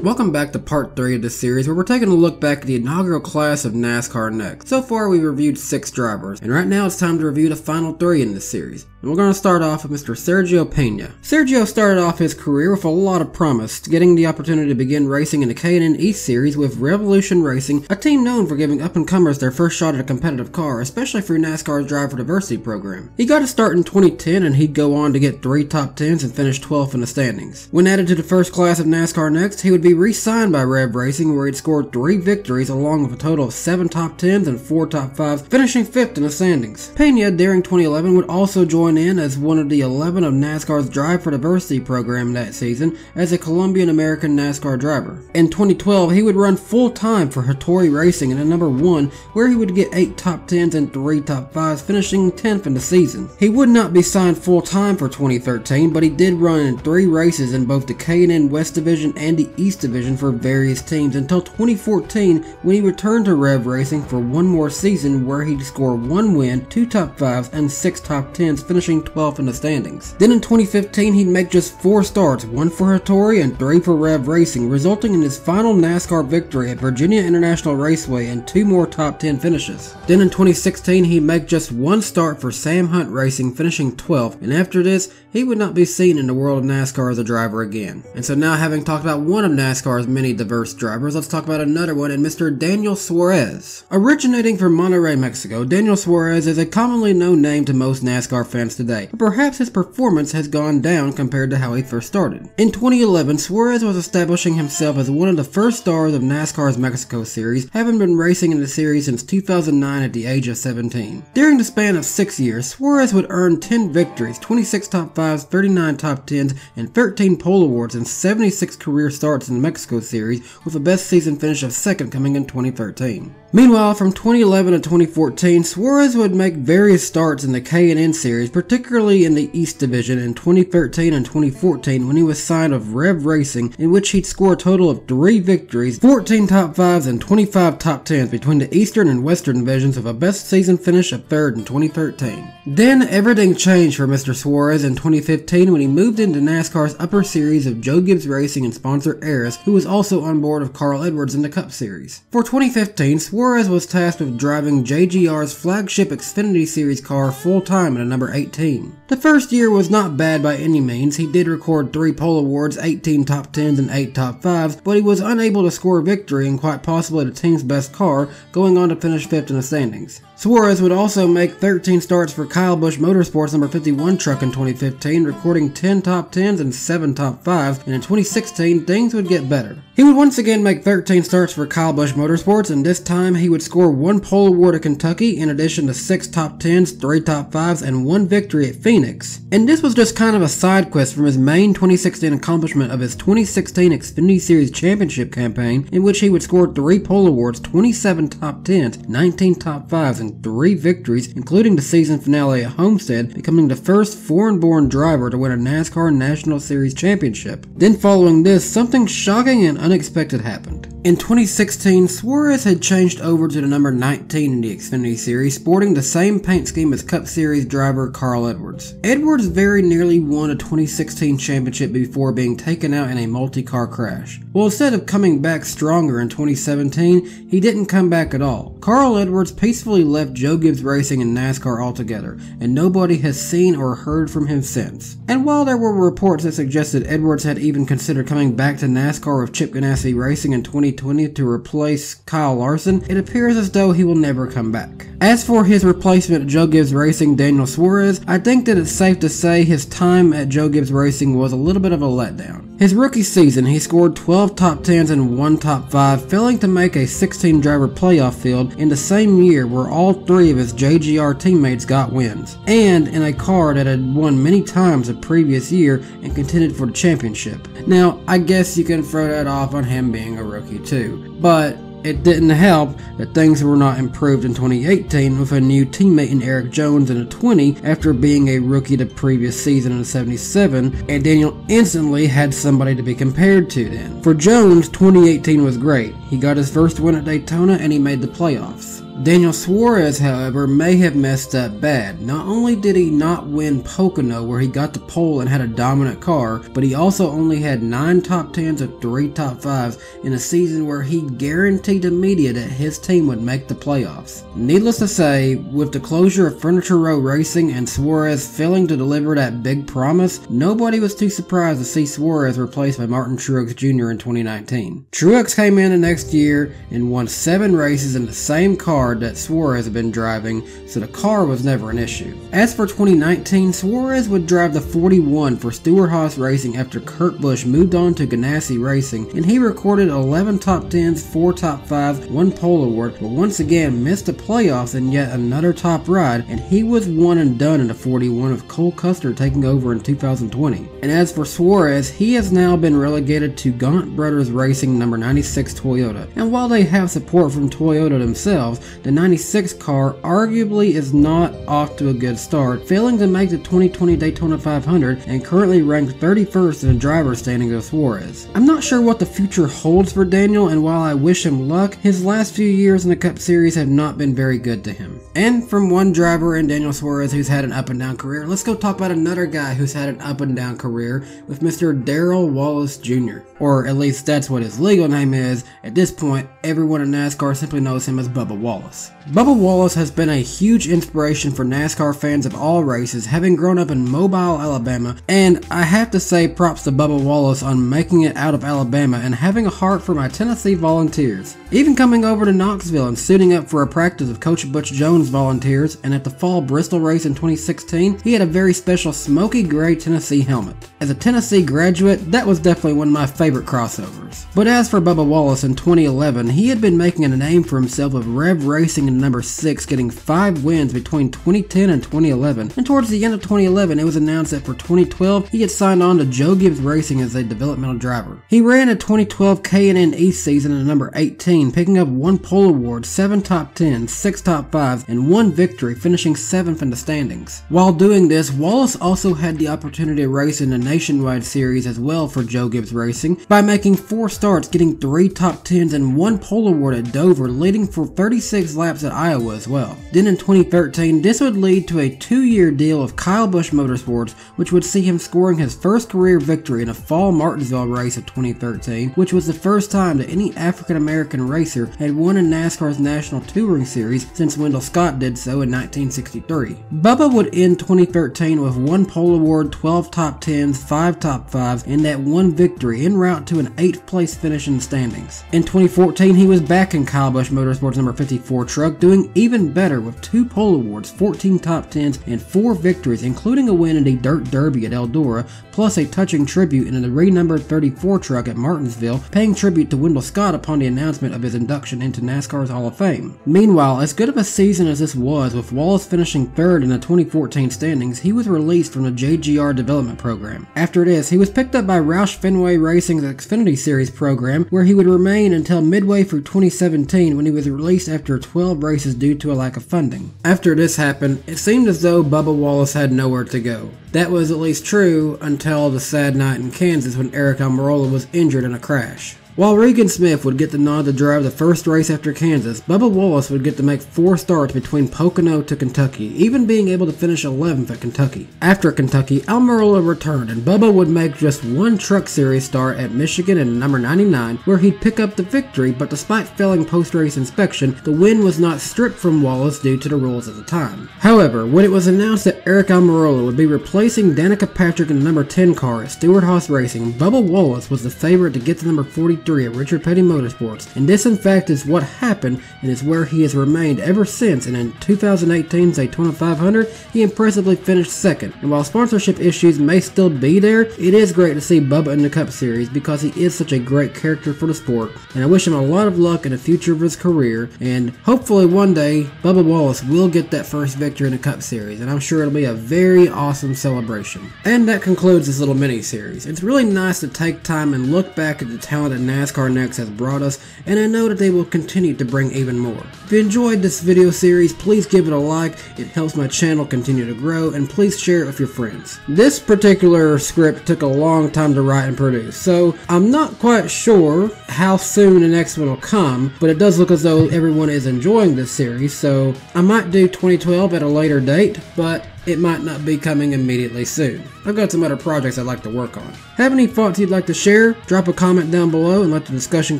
Welcome back to part 3 of this series where we're taking a look back at the inaugural class of NASCAR Next. So far we've reviewed 6 drivers, and right now it's time to review the final 3 in this series. And we're going to start off with Mr. Sergio Peña. Sergio started off his career with a lot of promise, getting the opportunity to begin racing in the K&N East Series with Revolution Racing, a team known for giving up-and-comers their first shot at a competitive car, especially through NASCAR's Driver Diversity program. He got a start in 2010 and he'd go on to get 3 top 10s and finish 12th in the standings. When added to the first class of NASCAR Next, he would be re-signed by Rev Racing, where he'd scored 3 victories along with a total of 7 top 10s and 4 top 5s, finishing 5th in the standings. Peña during 2011 would also join in as one of the 11 of NASCAR's Drive for Diversity program that season as a Colombian-American NASCAR driver. In 2012, he would run full-time for Hattori Racing in a number 1, where he would get 8 top 10s and 3 top 5s, finishing 10th in the season. He would not be signed full-time for 2013, but he did run in 3 races in both the K&N West Division and the East Division for various teams until 2014, when he returned to Rev Racing for one more season where he'd score 1 win, 2 top 5s, and 6 top 10s, finishing 12th in the standings. Then in 2015, he'd make just 4 starts, 1 for Hattori and 3 for Rev Racing, resulting in his final NASCAR victory at Virginia International Raceway and 2 more top 10 finishes. Then in 2016, he'd make just 1 start for Sam Hunt Racing, finishing 12th, and after this, he would not be seen in the world of NASCAR as a driver again. And so now, having talked about one of NASCAR's many diverse drivers, let's talk about another one, and Mr. Daniel Suárez. Originating from Monterrey, Mexico, Daniel Suárez is a commonly known name to most NASCAR fans today, but perhaps his performance has gone down compared to how he first started. In 2011, Suárez was establishing himself as one of the first stars of NASCAR's Mexico Series, having been racing in the series since 2009 at the age of 17. During the span of 6 years, Suárez would earn 10 victories, 26 top 5s, 39 top 10s, and 13 pole awards and 76 career starts in the Mexico Series, with a best season finish of 2nd coming in 2013. Meanwhile, from 2011 to 2014, Suárez would make various starts in the K&N Series, particularly in the East Division in 2013 and 2014 when he was signed with Rev Racing, in which he'd score a total of 3 victories, 14 top 5s, and 25 top 10s between the Eastern and Western divisions, with a best season finish of 3rd in 2013. Then everything changed for Mr. Suárez in 2015 when he moved into NASCAR's upper series of Joe Gibbs Racing and sponsor Aris, who was also on board of Carl Edwards in the Cup Series. For 2015, Suárez was tasked with driving JGR's flagship Xfinity Series car full-time in a number 18. The first year was not bad by any means. He did record 3 pole awards, 18 top 10s, and 8 top 5s, but he was unable to score victory in quite possibly the team's best car, going on to finish 5th in the standings. Suárez would also make 13 starts for Kyle Busch Motorsports number 51 truck in 2015, recording 10 top 10s and 7 top 5s, and in 2016 things would get better. He would once again make 13 starts for Kyle Busch Motorsports, and this time he would score 1 pole award at Kentucky in addition to 6 top 10s, 3 top 5s, and 1 victory at Phoenix. And this was just kind of a side quest from his main 2016 accomplishment of his 2016 Xfinity Series Championship campaign, in which he would score 3 pole awards, 27 top 10s, 19 top 5s, and 3 victories, including the season finale at Homestead, becoming the first foreign-born driver to win a NASCAR National Series Championship. Then following this, something shocking and unexpected happened. In 2016, Suárez had changed over to the number 19 in the Xfinity Series, sporting the same paint scheme as Cup Series driver Carl Edwards. Edwards very nearly won a 2016 championship before being taken out in a multi-car crash. Well, instead of coming back stronger in 2017, he didn't come back at all. Carl Edwards peacefully left Joe Gibbs Racing and NASCAR altogether, and nobody has seen or heard from him since. And while there were reports that suggested Edwards had even considered coming back to NASCAR with Chip Ganassi Racing in 2020 to replace Kyle Larson, it appears as though he will never come back. As for his replacement at Joe Gibbs Racing, Daniel Suárez, I think that it's safe to say his time at Joe Gibbs Racing was a little bit of a letdown. His rookie season, he scored 12 top 10s and 1 top 5, failing to make a 16-driver playoff field in the same year where all 3 of his JGR teammates got wins, and in a car that had won many times the previous year and contended for the championship. Now, I guess you can throw that off on him being a rookie too, but it didn't help that things were not improved in 2018 with a new teammate in Eric Jones in a 20 after being a rookie the previous season in a 77, and Daniel instantly had somebody to be compared to then. For Jones, 2018 was great. He got his first win at Daytona and he made the playoffs. Daniel Suárez, however, may have messed up bad. Not only did he not win Pocono, where he got the pole and had a dominant car, but he also only had 9 top 10s and 3 top 5s in a season where he guaranteed the media that his team would make the playoffs. Needless to say, with the closure of Furniture Row Racing and Suárez failing to deliver that big promise, nobody was too surprised to see Suárez replaced by Martin Truex Jr. in 2019. Truex came in the next year and won 7 races in the same car that Suárez had been driving, so the car was never an issue. As for 2019, Suárez would drive the 41 for Stewart-Haas Racing after Kurt Busch moved on to Ganassi Racing, and he recorded 11 top 10s, 4 top 5s, 1 pole award, but once again missed the playoffs in yet another top ride, and he was one and done in the 41 with Cole Custer taking over in 2020. And as for Suárez, he has now been relegated to Gaunt Brothers Racing number 96 Toyota, and while they have support from Toyota themselves, the 96 car arguably is not off to a good start, failing to make the 2020 Daytona 500 and currently ranked 31st in the driver's standings of Suárez. I'm not sure what the future holds for Daniel, and while I wish him luck, his last few years in the Cup Series have not been very good to him. And from one driver in Daniel Suárez who's had an up and down career, let's go talk about another guy who's had an up and down career with Mr. Darrell Wallace Jr. Or at least that's what his legal name is. At this point, everyone in NASCAR simply knows him as Bubba Wallace. Bubba Wallace has been a huge inspiration for NASCAR fans of all races, having grown up in Mobile, Alabama, and I have to say props to Bubba Wallace on making it out of Alabama and having a heart for my Tennessee Volunteers. Even coming over to Knoxville and suiting up for a practice of Coach Butch Jones' Volunteers, and at the fall Bristol race in 2016, he had a very special smoky gray Tennessee helmet. As a Tennessee graduate, that was definitely one of my favorite crossovers. But as for Bubba Wallace in 2011, he had been making a name for himself with Rev Racing in number 6, getting 5 wins between 2010 and 2011, and towards the end of 2011 it was announced that for 2012 he had signed on to Joe Gibbs Racing as a developmental driver. He ran a 2012 K&N East season in number 18, picking up 1 pole award, 7 top 10s, 6 top 5s, and 1 victory, finishing 7th in the standings. While doing this, Wallace also had the opportunity to race in the Nationwide Series as well for Joe Gibbs Racing by making 4 starts, getting 3 top 10s and 1 pole award at Dover, leading for 36 laps at Iowa as well. Then in 2013, this would lead to a 2-year deal with Kyle Busch Motorsports, which would see him scoring his first career victory in a fall Martinsville race of 2013, which was the first time that any African American racer had won in NASCAR's National Touring Series since Wendell Scott did so in 1963. Bubba would end 2013 with 1 pole award, 12 top 10s, 5 top 5s, and that 1 victory en route to an 8th place finish in the standings. In 2014, he was back in Kyle Busch Motorsports number 54 truck, doing even better with 2 pole awards, 14 top 10s, and 4 victories, including a win in the Dirt Derby at Eldora, plus a touching tribute in the renumbered 34 truck at Martinsville, paying tribute to Wendell Scott upon the announcement of his induction into NASCAR's Hall of Fame. Meanwhile, as good of a season as this was, with Wallace finishing 3rd in the 2014 standings, he was released from the JGR development program. After this, he was picked up by Roush Fenway Racing's Xfinity Series program, where he would remain until midway through 2017 when he was released after 12 races due to a lack of funding. After this happened, it seemed as though Bubba Wallace had nowhere to go. That was at least true until the sad night in Kansas when Eric Almirola was injured in a crash. While Regan Smith would get the nod to drive the first race after Kansas, Bubba Wallace would get to make 4 starts between Pocono to Kentucky, even being able to finish 11th at Kentucky. After Kentucky, Almirola returned, and Bubba would make just 1 Truck Series start at Michigan in number 99, where he'd pick up the victory, but despite failing post-race inspection, the win was not stripped from Wallace due to the rules at the time. However, when it was announced that Eric Almirola would be replacing Danica Patrick in the number 10 car at Stewart-Haas Racing, Bubba Wallace was the favorite to get to number 43 at Richard Petty Motorsports, and this in fact is what happened and is where he has remained ever since, and in 2018's Daytona 500 he impressively finished 2nd. And while sponsorship issues may still be there, it is great to see Bubba in the Cup Series because he is such a great character for the sport, and I wish him a lot of luck in the future of his career, and hopefully one day Bubba Wallace will get that first victory in the Cup Series, and I'm sure it'll be a very awesome celebration. And that concludes this little mini series. It's really nice to take time and look back at the talent in NASCAR Next has brought us, and I know that they will continue to bring even more. If you enjoyed this video series, please give it a like, it helps my channel continue to grow, and please share it with your friends. This particular script took a long time to write and produce, so I'm not quite sure how soon the next one will come, but it does look as though everyone is enjoying this series, so I might do 2012 at a later date, but it might not be coming immediately soon. I've got some other projects I'd like to work on. Have any thoughts you'd like to share? Drop a comment down below and let the discussion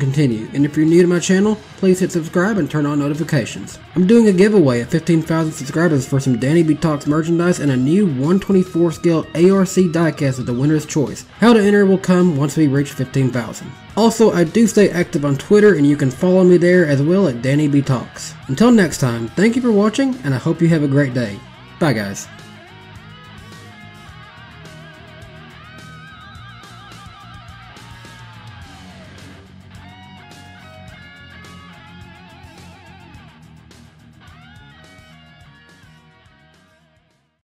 continue. And if you're new to my channel, please hit subscribe and turn on notifications. I'm doing a giveaway at 15,000 subscribers for some DannyBTalks merchandise and a new 124 scale ARC diecast of the winner's choice. How to enter will come once we reach 15,000. Also, I do stay active on Twitter and you can follow me there as well at DannyBTalks. Until next time, thank you for watching and I hope you have a great day. Bye guys.